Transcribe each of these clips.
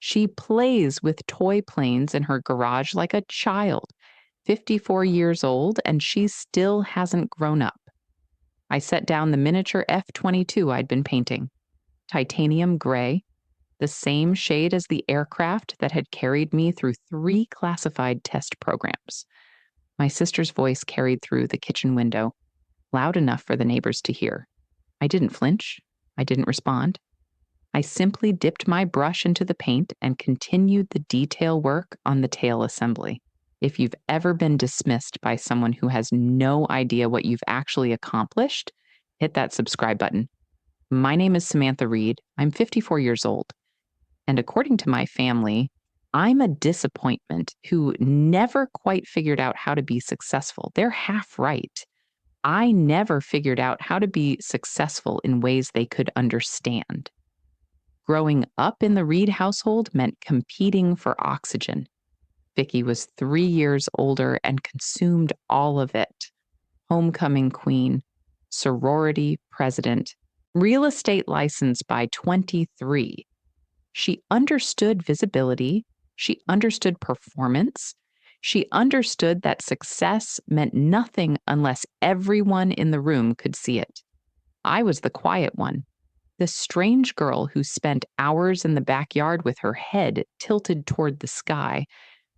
She plays with toy planes in her garage like a child, 54 years old, and she still hasn't grown up. I set down the miniature F 22 I'd been painting, titanium gray, the same shade as the aircraft that had carried me through 3 classified test programs. My sister's voice carried through the kitchen window, loud enough for the neighbors to hear. I didn't flinch. I didn't respond. I simply dipped my brush into the paint and continued the detail work on the tail assembly. If you've ever been dismissed by someone who has no idea what you've actually accomplished, hit that subscribe button. My name is Samantha Reed. I'm 54 years old. And according to my family, I'm a disappointment who never quite figured out how to be successful. They're half right. I never figured out how to be successful in ways they could understand. Growing up in the Reed household meant competing for oxygen. Vicky was 3 years older and consumed all of it. Homecoming queen, sorority president, real estate license by 23. She understood visibility. She understood performance. She understood that success meant nothing unless everyone in the room could see it. I was the quiet one, the strange girl who spent hours in the backyard with her head tilted toward the sky,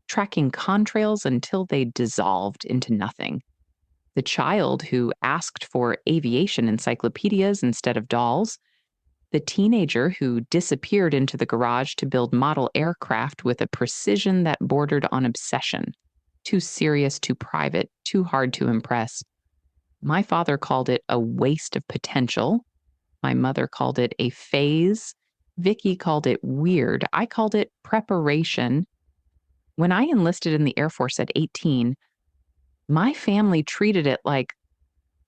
tracking contrails until they dissolved into nothing. The child who asked for aviation encyclopedias instead of dolls. The teenager who disappeared into the garage to build model aircraft with a precision that bordered on obsession. Too serious, too private, too hard to impress. My father called it a waste of potential. My mother called it a phase. Vicky called it weird. I called it preparation. When I enlisted in the Air Force at 18, my family treated it like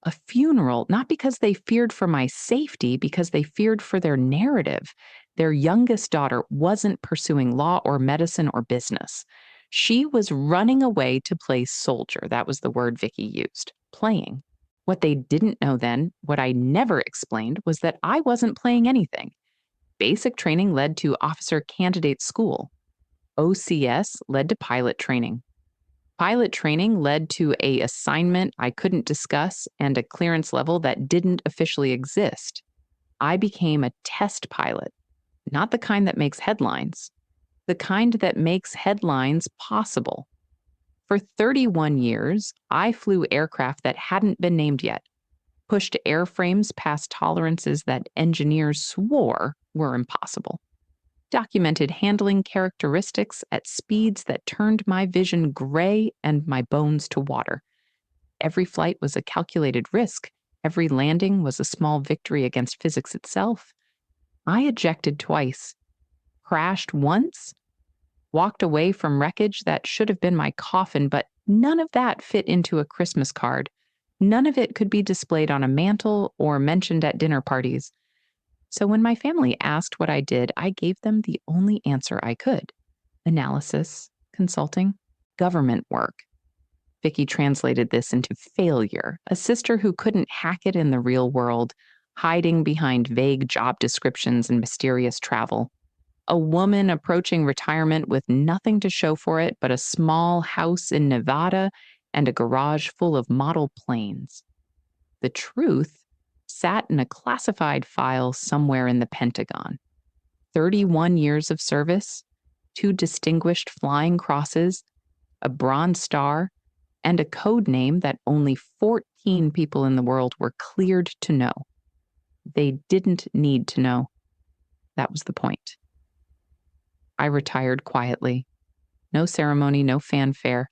a funeral, not because they feared for my safety, because they feared for their narrative. Their youngest daughter wasn't pursuing law or medicine or business. She was running away to play soldier. That was the word Vicky used, playing. What they didn't know then, what I never explained, was that I wasn't playing anything. Basic training led to officer candidate school. OCS led to pilot training. Pilot training led to an assignment I couldn't discuss and a clearance level that didn't officially exist. I became a test pilot, not the kind that makes headlines, the kind that makes headlines possible. For 31 years, I flew aircraft that hadn't been named yet, pushed airframes past tolerances that engineers swore were impossible, documented handling characteristics at speeds that turned my vision gray and my bones to water. Every flight was a calculated risk. Every landing was a small victory against physics itself. I ejected twice, crashed once, walked away from wreckage that should have been my coffin, but none of that fit into a Christmas card. None of it could be displayed on a mantle or mentioned at dinner parties. So when my family asked what I did, I gave them the only answer I could. Analysis, consulting, government work. Vicky translated this into failure, a sister who couldn't hack it in the real world, hiding behind vague job descriptions and mysterious travel. A woman approaching retirement with nothing to show for it but a small house in Nevada and a garage full of model planes. The truth sat in a classified file somewhere in the Pentagon. 31 years of service, 2 distinguished flying crosses, a Bronze Star, and a code name that only 14 people in the world were cleared to know. They didn't need to know. That was the point. I retired quietly. No ceremony, no fanfare,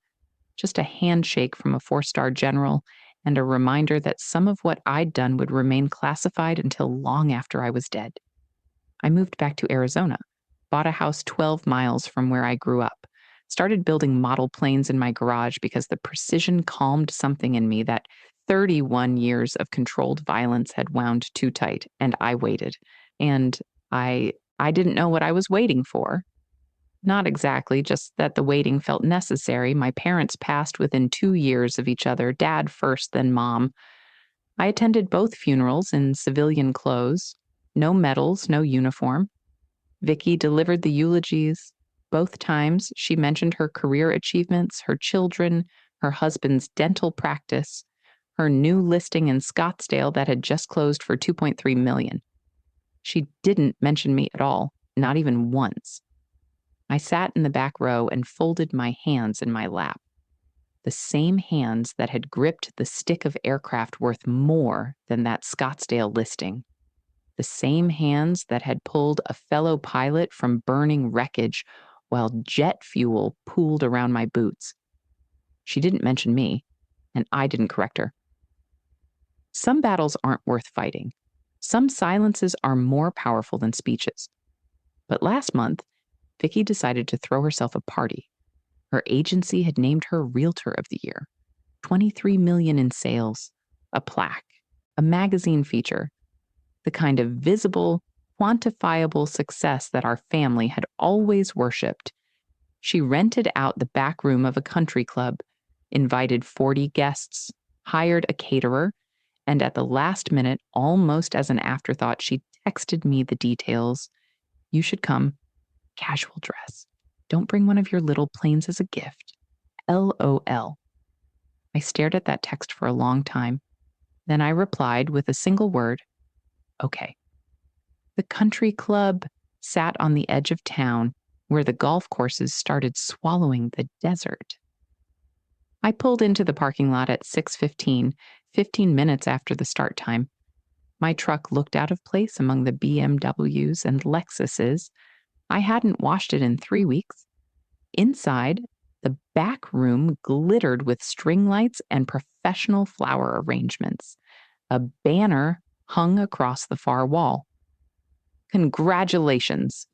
just a handshake from a 4-star general and a reminder that some of what I'd done would remain classified until long after I was dead. I moved back to Arizona, bought a house 12 miles from where I grew up, started building model planes in my garage because the precision calmed something in me that 31 years of controlled violence had wound too tight, and I waited. And I didn't know what I was waiting for. Not exactly, just that the waiting felt necessary. My parents passed within 2 years of each other, dad first, then mom. I attended both funerals in civilian clothes. No medals, no uniform. Vicky delivered the eulogies. Both times, she mentioned her career achievements, her children, her husband's dental practice, her new listing in Scottsdale that had just closed for $2.3 million. She didn't mention me at all, not even once. I sat in the back row and folded my hands in my lap. The same hands that had gripped the stick of aircraft worth more than that Scottsdale listing. The same hands that had pulled a fellow pilot from burning wreckage while jet fuel pooled around my boots. She didn't mention me, and I didn't correct her. Some battles aren't worth fighting. Some silences are more powerful than speeches. But last month, Vicky decided to throw herself a party. Her agency had named her Realtor of the Year, $23 million in sales, a plaque, a magazine feature, the kind of visible, quantifiable success that our family had always worshipped. She rented out the back room of a country club, invited 40 guests, hired a caterer, and at the last minute, almost as an afterthought, she texted me the details. You should come. Casual dress. Don't bring one of your little planes as a gift. LOL. I stared at that text for a long time. Then I replied with a single word, okay. The country club sat on the edge of town where the golf courses started swallowing the desert. I pulled into the parking lot at 6:15, 15 minutes after the start time. My truck looked out of place among the BMWs and Lexuses. I hadn't washed it in 3 weeks. Inside, the back room glittered with string lights and professional flower arrangements. A banner hung across the far wall. Congratulations.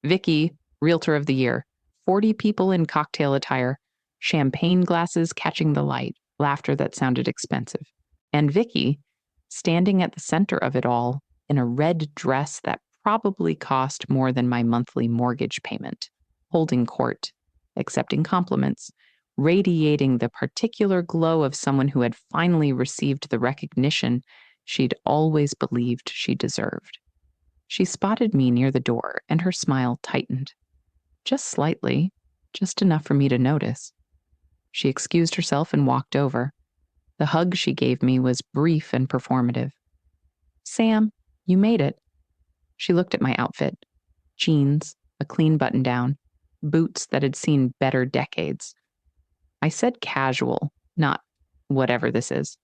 Vicky, Realtor of the Year. 40 people in cocktail attire, champagne glasses catching the light, laughter that sounded expensive. And Vicky, standing at the center of it all, in a red dress that probably cost more than my monthly mortgage payment, holding court, accepting compliments, radiating the particular glow of someone who had finally received the recognition she'd always believed she deserved. She spotted me near the door, and her smile tightened. Just slightly, just enough for me to notice. She excused herself and walked over. The hug she gave me was brief and performative. Sam, you made it. She looked at my outfit. Jeans, a clean button-down, boots that had seen better decades. I said casual, not whatever this is.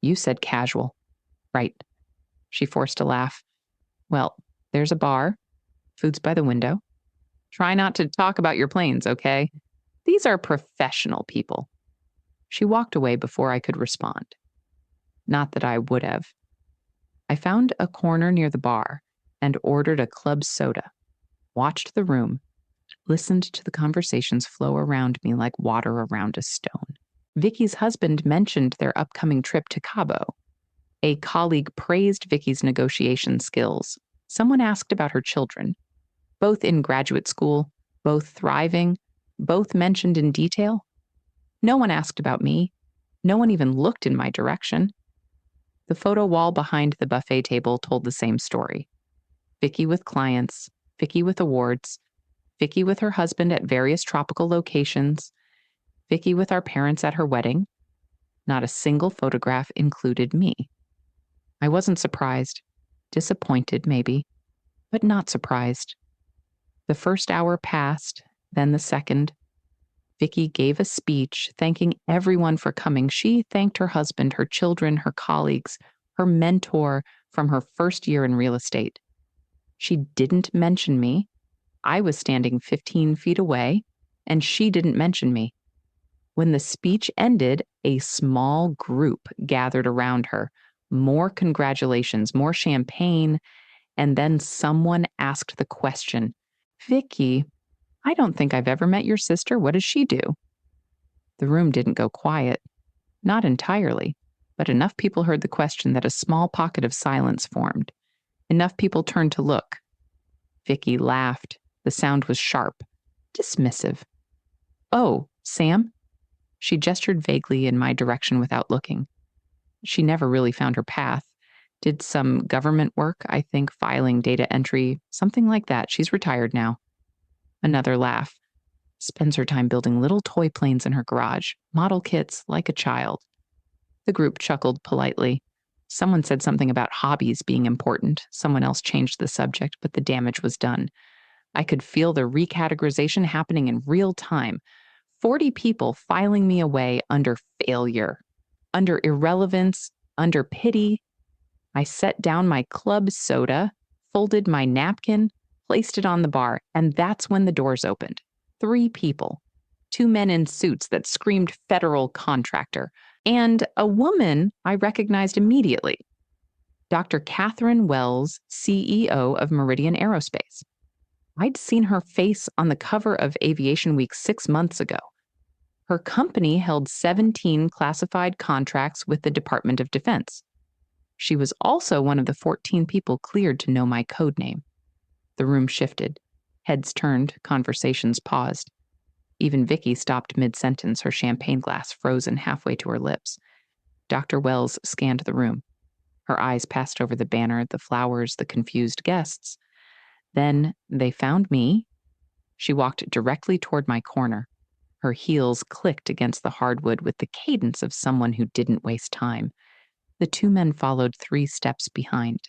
You said casual. Right. She forced a laugh. Well, there's a bar. Food's by the window. Try not to talk about your planes, okay? These are professional people. She walked away before I could respond. Not that I would have. I found a corner near the bar and ordered a club soda, watched the room, listened to the conversations flow around me like water around a stone. Vicky's husband mentioned their upcoming trip to Cabo. A colleague praised Vicky's negotiation skills. Someone asked about her children, both in graduate school, both thriving, both mentioned in detail. No one asked about me. No one even looked in my direction. The photo wall behind the buffet table told the same story. Vicky with clients, Vicky with awards, Vicky with her husband at various tropical locations, Vicky with our parents at her wedding. Not a single photograph included me. I wasn't surprised, disappointed maybe, but not surprised. The first hour passed, then the second. Vicky gave a speech thanking everyone for coming. She thanked her husband, her children, her colleagues, her mentor from her first year in real estate. She didn't mention me. I was standing 15 feet away, and she didn't mention me. When the speech ended, a small group gathered around her. More congratulations, more champagne, and then someone asked the question, Vicky, I don't think I've ever met your sister. What does she do? The room didn't go quiet. Not entirely, but enough people heard the question that a small pocket of silence formed. Enough people turned to look. Vicky laughed. The sound was sharp, dismissive. Oh, Sam? She gestured vaguely in my direction without looking. She never really found her path, Did some government work, I think, filing, data entry, something like that. She's retired now. Another laugh. Spends her time building little toy planes in her garage, model kits like a child. The group chuckled politely. Someone said something about hobbies being important. Someone else changed the subject, but the damage was done. I could feel the recategorization happening in real time. 40 people filing me away under failure, under irrelevance, under pity. I set down my club soda, folded my napkin, placed it on the bar, and that's when the doors opened. 3 people, 2 men in suits that screamed federal contractor, and a woman I recognized immediately. Dr. Catherine Wells, CEO of Meridian Aerospace. I'd seen her face on the cover of Aviation Week 6 months ago. Her company held 17 classified contracts with the Department of Defense. She was also one of the 14 people cleared to know my code name. The room shifted. Heads turned, conversations paused. Even Vicky stopped mid-sentence, her champagne glass frozen halfway to her lips. Dr. Wells scanned the room. Her eyes passed over the banner, the flowers, the confused guests. Then they found me. She walked directly toward my corner. Her heels clicked against the hardwood with the cadence of someone who didn't waste time. The 2 men followed 3 steps behind.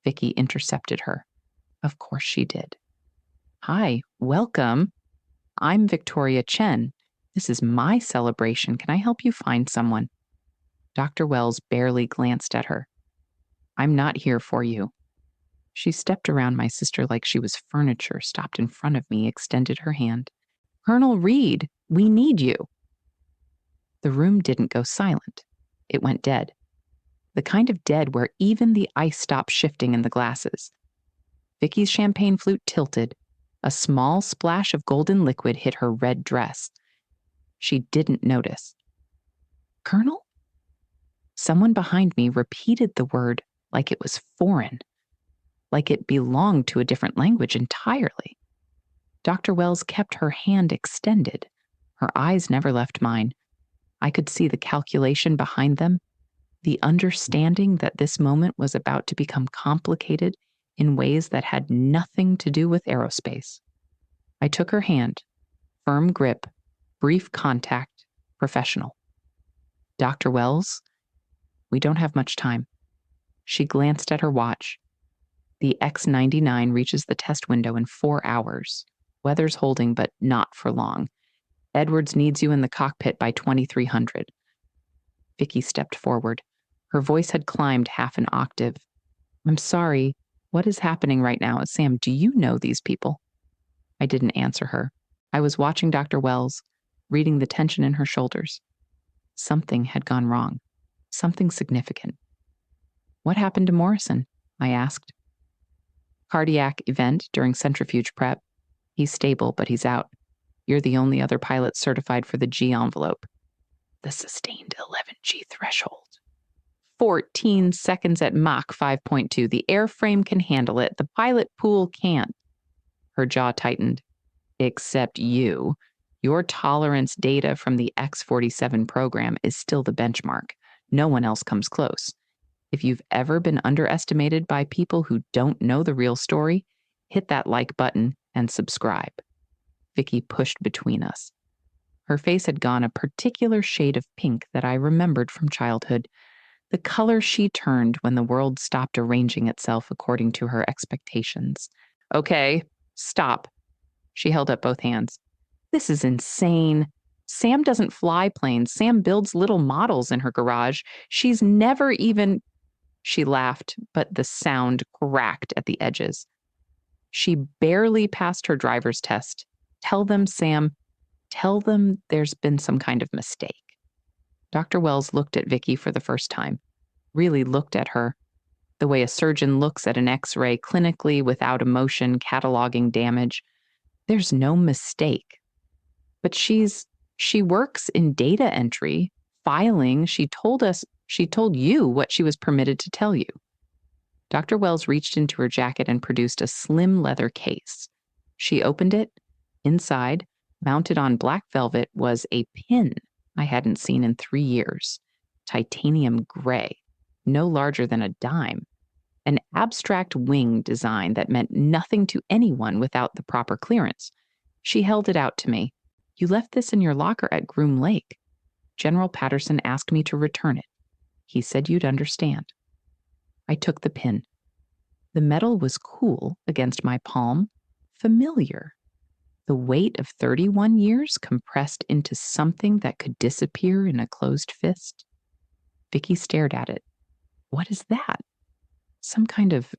Vicky intercepted her. Of course she did. Hi, welcome. I'm Victoria Chen. This is my celebration. Can I help you find someone? Dr. Wells barely glanced at her. I'm not here for you. She stepped around my sister like she was furniture, stopped in front of me, extended her hand. Colonel Reed, we need you. The room didn't go silent. It went dead. The kind of dead where even the ice stopped shifting in the glasses. Vicky's champagne flute tilted. A small splash of golden liquid hit her red dress. She didn't notice. Colonel? Someone behind me repeated the word like it was foreign, like it belonged to a different language entirely. Dr. Wells kept her hand extended. Her eyes never left mine. I could see the calculation behind them, the understanding that this moment was about to become complicated in ways that had nothing to do with aerospace. I took her hand, firm grip, brief contact, professional. Dr. Wells, we don't have much time. She glanced at her watch. The X-99 reaches the test window in 4 hours. Weather's holding, but not for long. Edwards needs you in the cockpit by 2300. Vicky stepped forward. Her voice had climbed half an octave. I'm sorry. What is happening right now? Sam, do you know these people? I didn't answer her. I was watching Dr. Wells, reading the tension in her shoulders. Something had gone wrong. Something significant. What happened to Morrison? I asked. Cardiac event during centrifuge prep. He's stable, but he's out. You're the only other pilot certified for the G envelope. The sustained 11G threshold. 14 seconds at Mach 5.2. The airframe can handle it. The pilot pool can't. Her jaw tightened. Except you. Your tolerance data from the X-47 program is still the benchmark. No one else comes close. If you've ever been underestimated by people who don't know the real story, hit that like button and subscribe. Vicky pushed between us. Her face had gone a particular shade of pink that I remembered from childhood, the color she turned when the world stopped arranging itself according to her expectations. Okay, stop. She held up both hands. This is insane. Sam doesn't fly planes. Sam builds little models in her garage. She's never even... She laughed, but the sound cracked at the edges. She barely passed her driver's test. Tell them, Sam, tell them there's been some kind of mistake. Dr. Wells looked at Vicky for the first time, really looked at her, the way a surgeon looks at an X-ray clinically without emotion, cataloging damage. There's no mistake. But she works in data entry, filing. She told you what she was permitted to tell you. Dr. Wells reached into her jacket and produced a slim leather case. She opened it. Inside, mounted on black velvet, was a pin I hadn't seen in 3 years. Titanium gray. no larger than a dime, an abstract wing design that meant nothing to anyone without the proper clearance. She held it out to me. You left this in your locker at Groom Lake. General Patterson asked me to return it. He said you'd understand. I took the pin. The metal was cool against my palm, familiar. The weight of 31 years compressed into something that could disappear in a closed fist. Vicky stared at it. What is that? Some kind of,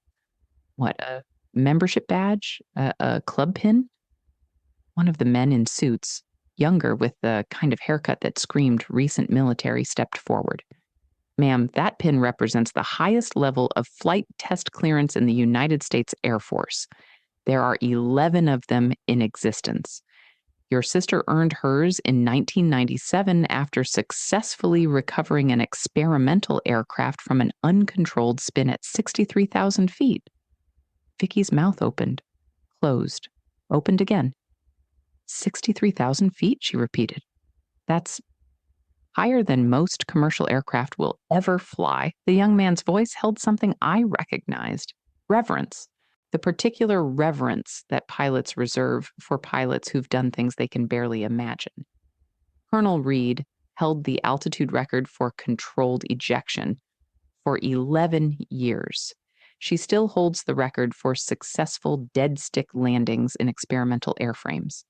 a membership badge? A club pin? One of the men in suits, younger with the kind of haircut that screamed recent military, stepped forward. Ma'am, that pin represents the highest level of flight test clearance in the United States Air Force. There are 11 of them in existence. Your sister earned hers in 1997 after successfully recovering an experimental aircraft from an uncontrolled spin at 63,000 feet. Vicky's mouth opened, closed, opened again. 63,000 feet, she repeated. That's higher than most commercial aircraft will ever fly. The young man's voice held something I recognized. Reverence. The particular reverence that pilots reserve for pilots who've done things they can barely imagine. Colonel Reed held the altitude record for controlled ejection for 11 years. She still holds the record for successful dead stick landings in experimental airframes.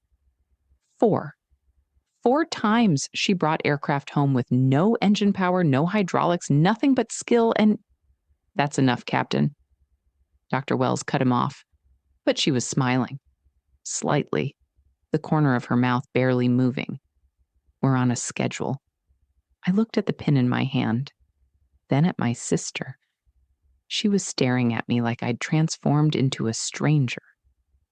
4 times she brought aircraft home with no engine power, no hydraulics, nothing but skill and... That's enough, Captain. Dr. Wells cut him off, but she was smiling. Slightly, the corner of her mouth barely moving. We're on a schedule. I looked at the pin in my hand, then at my sister. She was staring at me like I'd transformed into a stranger.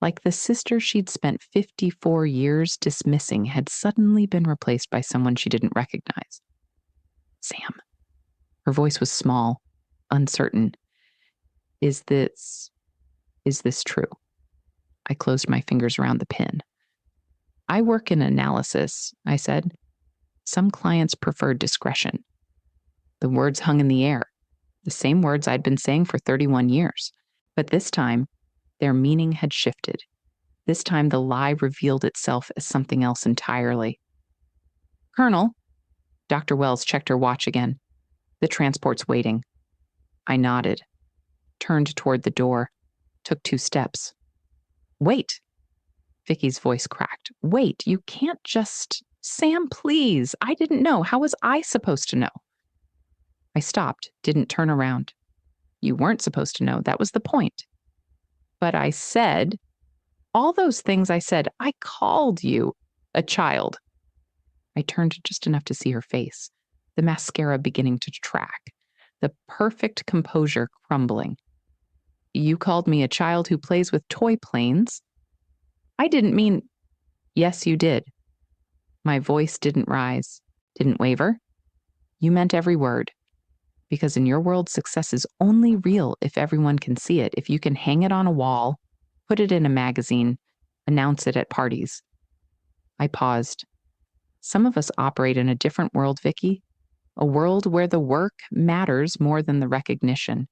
Like the sister she'd spent 54 years dismissing had suddenly been replaced by someone she didn't recognize. Sam. Her voice was small, uncertain. Is this true? I closed my fingers around the pin. I work in analysis, I said. Some clients prefer discretion. The words hung in the air, the same words I'd been saying for 31 years. But this time, their meaning had shifted. This time, the lie revealed itself as something else entirely. Colonel, Dr. Wells checked her watch again. The transport's waiting. I nodded, turned toward the door, took 2 steps. Wait. Vicky's voice cracked. Wait, you can't just... Sam, please. I didn't know. How was I supposed to know? I stopped, didn't turn around. You weren't supposed to know. That was the point. But I said, all those things I said, I called you a child. I turned just enough to see her face, the mascara beginning to track, the perfect composure crumbling. You called me a child who plays with toy planes. I didn't mean... Yes, you did. My voice didn't rise, didn't waver. You meant every word. Because in your world, success is only real if everyone can see it, if you can hang it on a wall, put it in a magazine, announce it at parties. I paused. Some of us operate in a different world, Vicky. A world where the work matters more than the recognition,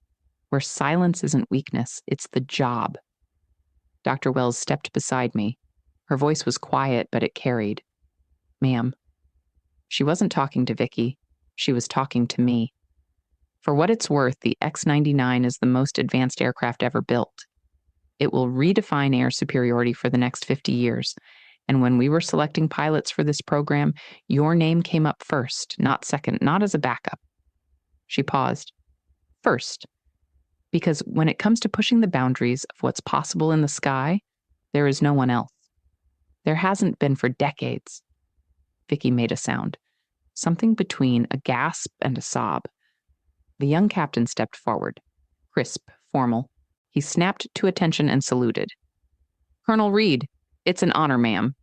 where silence isn't weakness, it's the job. Dr. Wells stepped beside me. Her voice was quiet, but it carried. Ma'am. She wasn't talking to Vicky. She was talking to me. For what it's worth, the X-99 is the most advanced aircraft ever built. It will redefine air superiority for the next 50 years. And when we were selecting pilots for this program, your name came up first, not second, not as a backup. She paused. First. Because when it comes to pushing the boundaries of what's possible in the sky, there is no one else. There hasn't been for decades. Vicky made a sound. Something between a gasp and a sob. The young captain stepped forward. Crisp, formal. He snapped to attention and saluted. Colonel Reed, it's an honor, ma'am.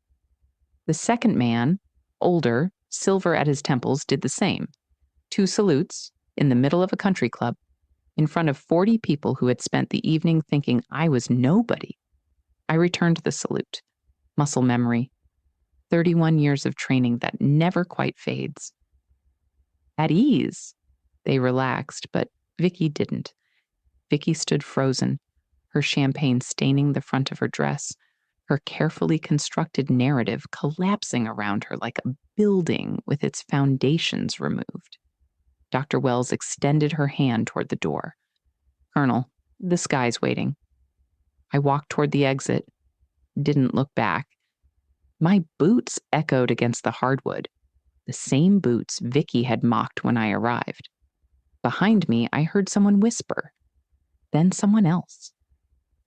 The second man, older, silver at his temples, did the same. 2 salutes, in the middle of a country club, in front of 40 people who had spent the evening thinking I was nobody. I returned the salute. Muscle memory. 31 years of training that never quite fades. At ease. They relaxed, but Vicky didn't. Vicky stood frozen, her champagne staining the front of her dress, her carefully constructed narrative collapsing around her like a building with its foundations removed. Dr. Wells extended her hand toward the door. "Colonel, this guy's waiting." I walked toward the exit, didn't look back. My boots echoed against the hardwood, the same boots Vicky had mocked when I arrived. Behind me, I heard someone whisper, then someone else.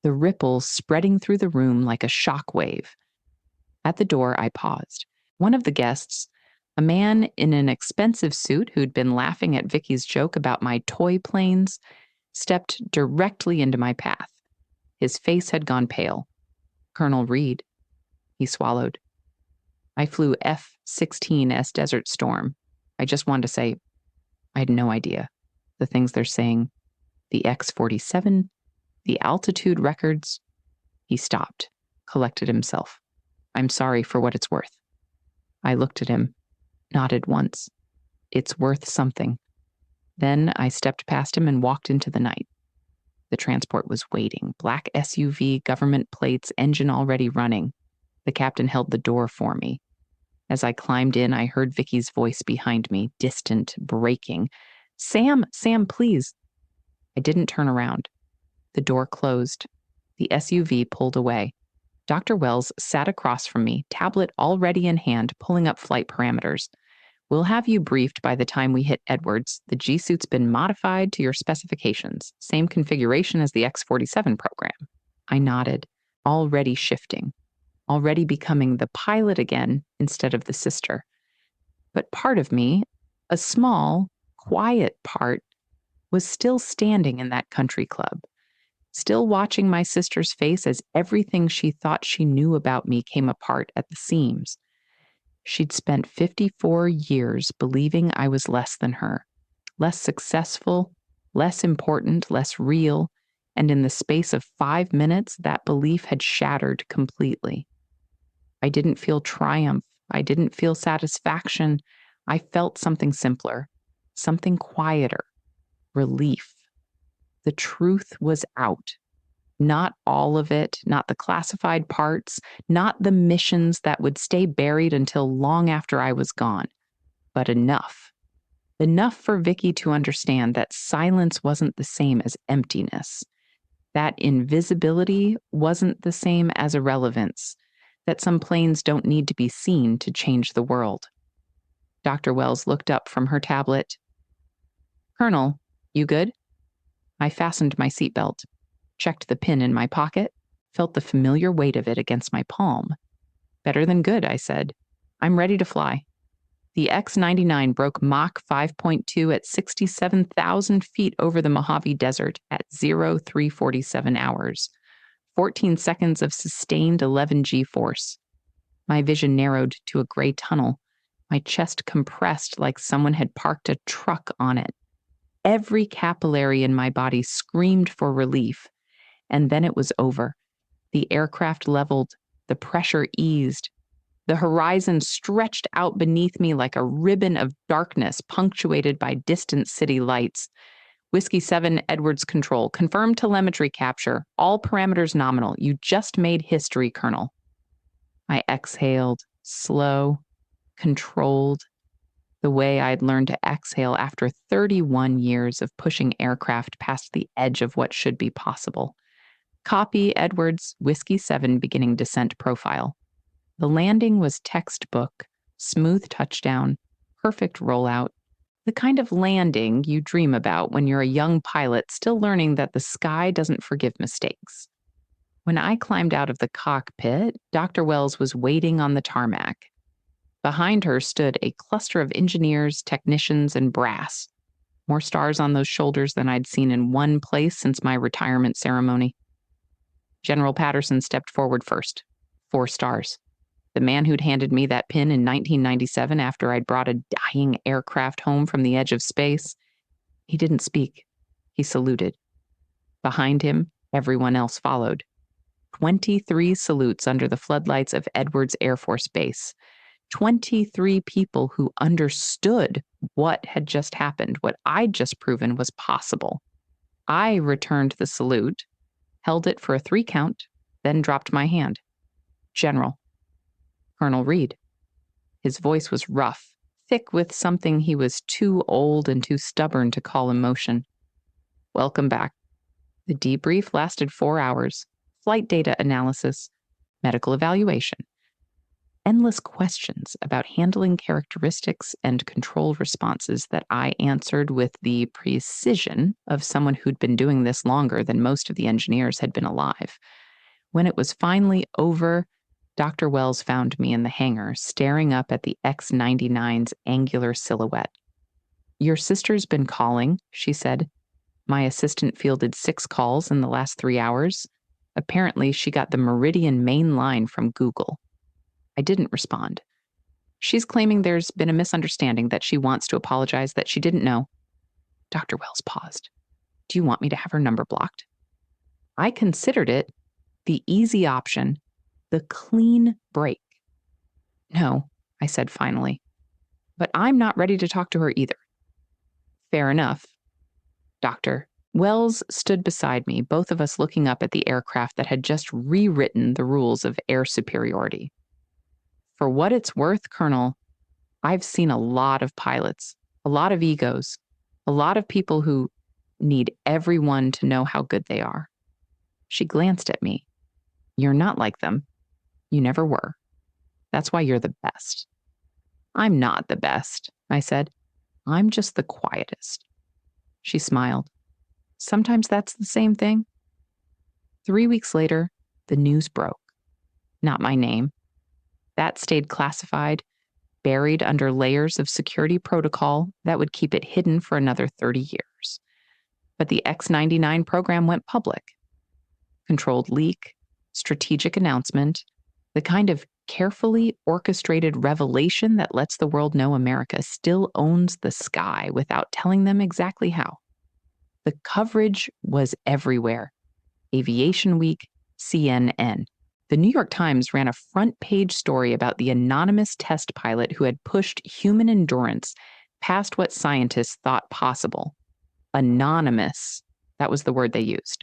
The ripples spreading through the room like a shock wave. At the door, I paused. One of the guests, a man in an expensive suit who'd been laughing at Vicky's joke about my toy planes, stepped directly into my path. His face had gone pale. "Colonel Reed." He swallowed. "I flew F-16S Desert Storm. I just wanted to say, I had no idea. The things they're saying, the X-47, the altitude records." He stopped, collected himself. "I'm sorry for what it's worth." I looked at him, nodded once. "It's worth something." Then I stepped past him and walked into the night. The transport was waiting, black SUV, government plates, engine already running. The captain held the door for me. As I climbed in, I heard Vicky's voice behind me, distant, breaking. Sam, please." I didn't turn around. The door closed. The SUV pulled away. Dr. Wells sat across from me, tablet already in hand, pulling up flight parameters. "We'll have you briefed by the time we hit Edwards. The G-suit's been modified to your specifications. Same configuration as the X-47 program." I nodded, already shifting, already becoming the pilot again instead of the sister. But part of me, a small, quiet part, was still standing in that country club, still watching my sister's face as everything she thought she knew about me came apart at the seams. She'd spent 54 years believing I was less than her, less successful, less important, less real, and in the space of 5 minutes, that belief had shattered completely. I didn't feel triumph. I didn't feel satisfaction. I felt something simpler, something quieter, relief. The truth was out. Not all of it, not the classified parts, not the missions that would stay buried until long after I was gone, but enough. Enough for Vicky to understand that silence wasn't the same as emptiness, that invisibility wasn't the same as irrelevance, that some planes don't need to be seen to change the world. Dr. Wells looked up from her tablet. "Colonel, you good?" I fastened my seatbelt, checked the pin in my pocket, felt the familiar weight of it against my palm. "Better than good," I said. "I'm ready to fly." The X-99 broke Mach 5.2 at 67,000 feet over the Mojave Desert at 0347 hours. 14 seconds of sustained 11G force. My vision narrowed to a gray tunnel. My chest compressed like someone had parked a truck on it. Every capillary in my body screamed for relief. And then it was over. The aircraft leveled. The pressure eased. The horizon stretched out beneath me like a ribbon of darkness punctuated by distant city lights. Whiskey 7, Edwards Control. Confirmed telemetry capture. All parameters nominal. You just made history, Colonel. I exhaled, slow, controlled, the way I'd learned to exhale after 31 years of pushing aircraft past the edge of what should be possible. Copy Edwards, Whiskey 7 beginning descent profile. The landing was textbook, smooth touchdown, perfect rollout, the kind of landing you dream about when you're a young pilot still learning that the sky doesn't forgive mistakes. When I climbed out of the cockpit, Dr. Wells was waiting on the tarmac. Behind her stood a cluster of engineers, technicians, and brass. More stars on those shoulders than I'd seen in one place since my retirement ceremony. General Patterson stepped forward first. 4 stars. The man who'd handed me that pin in 1997 after I'd brought a dying aircraft home from the edge of space. He didn't speak. He saluted. Behind him, everyone else followed. 23 salutes under the floodlights of Edwards Air Force Base. 23 people who understood what had just happened, what I'd just proven was possible. I returned the salute, held it for a 3 count, then dropped my hand. General. Colonel Reed. His voice was rough, thick with something he was too old and too stubborn to call emotion. Welcome back. The debrief lasted 4 hours. Flight data analysis, medical evaluation, endless questions about handling characteristics and controlled responses that I answered with the precision of someone who'd been doing this longer than most of the engineers had been alive. When it was finally over, Dr. Wells found me in the hangar, staring up at the X-99's angular silhouette. Your sister's been calling, she said. My assistant fielded 6 calls in the last 3 hours. Apparently, she got the Meridian main line from Google. I didn't respond. She's claiming there's been a misunderstanding, that she wants to apologize, that she didn't know. Dr. Wells paused. Do you want me to have her number blocked? I considered it the easy option, the clean break. No, I said finally. But I'm not ready to talk to her either. Fair enough. Doctor. Wells stood beside me, both of us looking up at the aircraft that had just rewritten the rules of air superiority. For what it's worth, Colonel, I've seen a lot of pilots, a lot of egos, a lot of people who need everyone to know how good they are. She glanced at me. You're not like them. You never were. That's why you're the best. I'm not the best, I said. I'm just the quietest. She smiled. Sometimes that's the same thing. 3 weeks later, the news broke. Not my name. That stayed classified, buried under layers of security protocol that would keep it hidden for another 30 years. But the X-99 program went public. Controlled leak, strategic announcement, the kind of carefully orchestrated revelation that lets the world know America still owns the sky without telling them exactly how. The coverage was everywhere. Aviation Week, CNN. The New York Times ran a front-page story about the anonymous test pilot who had pushed human endurance past what scientists thought possible. Anonymous. That was the word they used.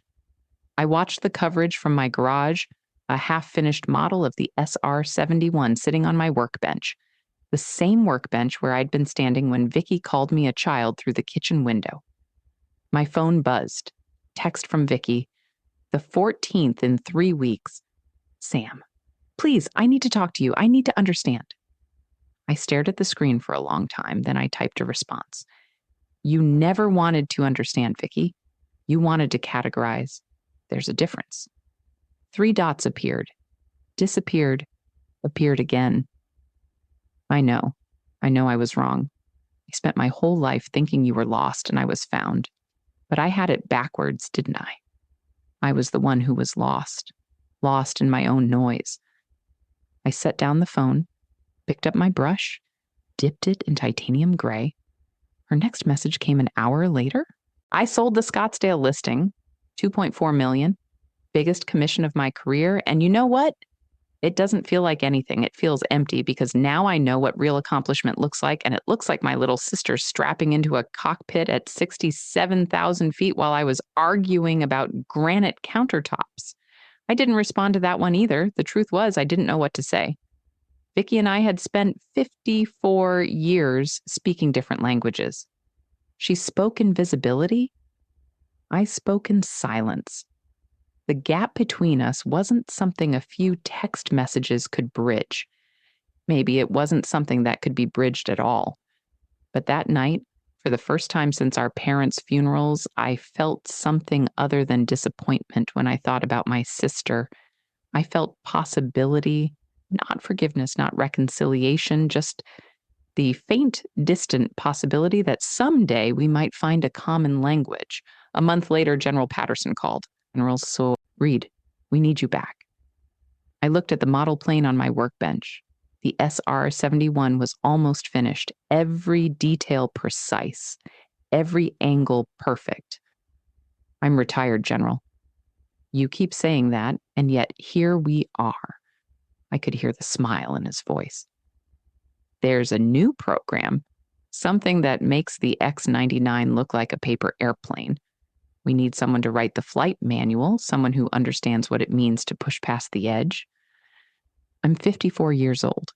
I watched the coverage from my garage, a half-finished model of the SR-71 sitting on my workbench, the same workbench where I'd been standing when Vicky called me a child through the kitchen window. My phone buzzed. Text from Vicky. The 14th in 3 weeks. Sam, please, I need to talk to you. I need to understand. I stared at the screen for a long time, then I typed a response. You never wanted to understand, Vicky. You wanted to categorize. There's a difference. 3 dots appeared, disappeared, appeared again. I know I was wrong. I spent my whole life thinking you were lost and I was found. But I had it backwards, didn't I? I was the one who was lost in my own noise. I set down the phone, picked up my brush, dipped it in titanium gray. Her next message came an hour later. I sold the Scottsdale listing, $2.4 million, biggest commission of my career. And you know what? It doesn't feel like anything. It feels empty because now I know what real accomplishment looks like. And it looks like my little sister strapping into a cockpit at 67,000 feet while I was arguing about granite countertops. I didn't respond to that one either. The truth was, I didn't know what to say. Vicky and I had spent 54 years speaking different languages. She spoke in visibility. I spoke in silence. The gap between us wasn't something a few text messages could bridge. Maybe it wasn't something that could be bridged at all. But that night, for the first time since our parents' funerals, I felt something other than disappointment when I thought about my sister. I felt possibility, not forgiveness, not reconciliation, just the faint, distant possibility that someday we might find a common language. A month later, General Patterson called. General Reed, we need you back. I looked at the model plane on my workbench. The SR-71 was almost finished, every detail precise, every angle perfect. I'm retired, General. You keep saying that, and yet here we are. I could hear the smile in his voice. There's a new program, Something that makes the X-99 look like a paper airplane. We need someone to write the flight manual, someone who understands what it means to push past the edge. I'm 54 years old,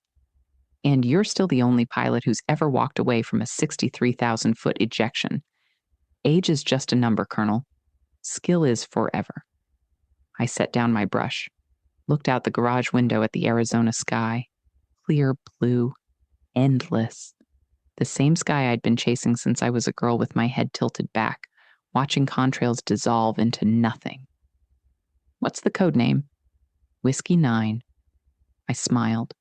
and you're still the only pilot who's ever walked away from a 63,000-foot ejection. Age is just a number, Colonel. Skill is forever. I set down my brush, looked out the garage window at the Arizona sky. Clear blue, endless. The same sky I'd been chasing since I was a girl with my head tilted back, watching contrails dissolve into nothing. What's the code name? Whiskey 9. I smiled.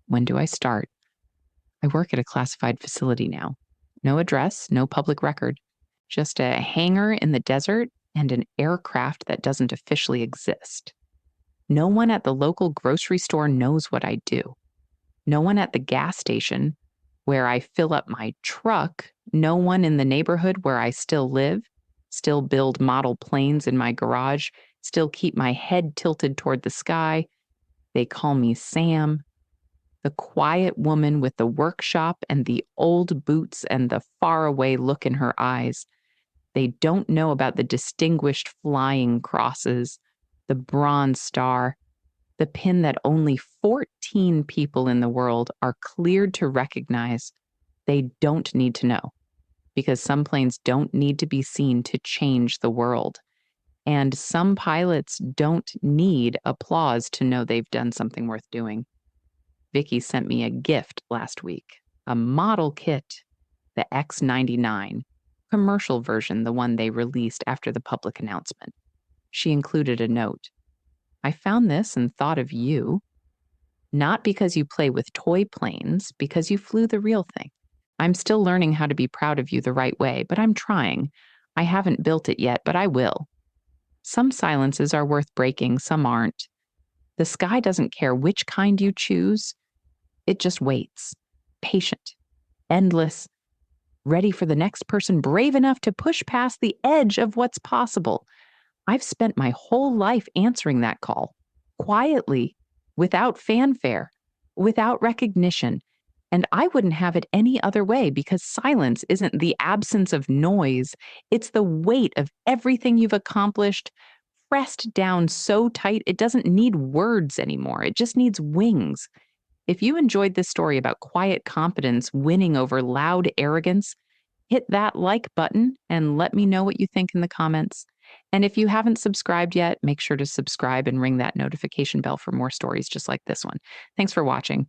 When do I start? I work at a classified facility now. No address, no public record. Just a hangar in the desert and an aircraft that doesn't officially exist. No one at the local grocery store knows what I do. No one at the gas station where I fill up my truck. No one in the neighborhood where I still live, still build model planes in my garage, still keep my head tilted toward the sky. They call me Sam, the quiet woman with the workshop and the old boots and the faraway look in her eyes. They don't know about the distinguished flying crosses, the Bronze Star, the pin that only 14 people in the world are cleared to recognize. They don't need to know, because some planes don't need to be seen to change the world. And some pilots don't need applause to know they've done something worth doing. Vicky sent me a gift last week, a model kit, the X-99, commercial version, the one they released after the public announcement. She included a note. I found this and thought of you, not because you play with toy planes, because you flew the real thing. I'm still learning how to be proud of you the right way, but I'm trying. I haven't built it yet, but I will. Some silences are worth breaking, some aren't. The sky doesn't care which kind you choose. It just waits, patient, endless, ready for the next person brave enough to push past the edge of what's possible. I've spent my whole life answering that call, quietly, without fanfare, without recognition. And I wouldn't have it any other way, because silence isn't the absence of noise. It's the weight of everything you've accomplished, pressed down so tight it doesn't need words anymore. It just needs wings. If you enjoyed this story about quiet competence winning over loud arrogance, hit that like button and let me know what you think in the comments. And if you haven't subscribed yet, make sure to subscribe and ring that notification bell for more stories just like this one. Thanks for watching.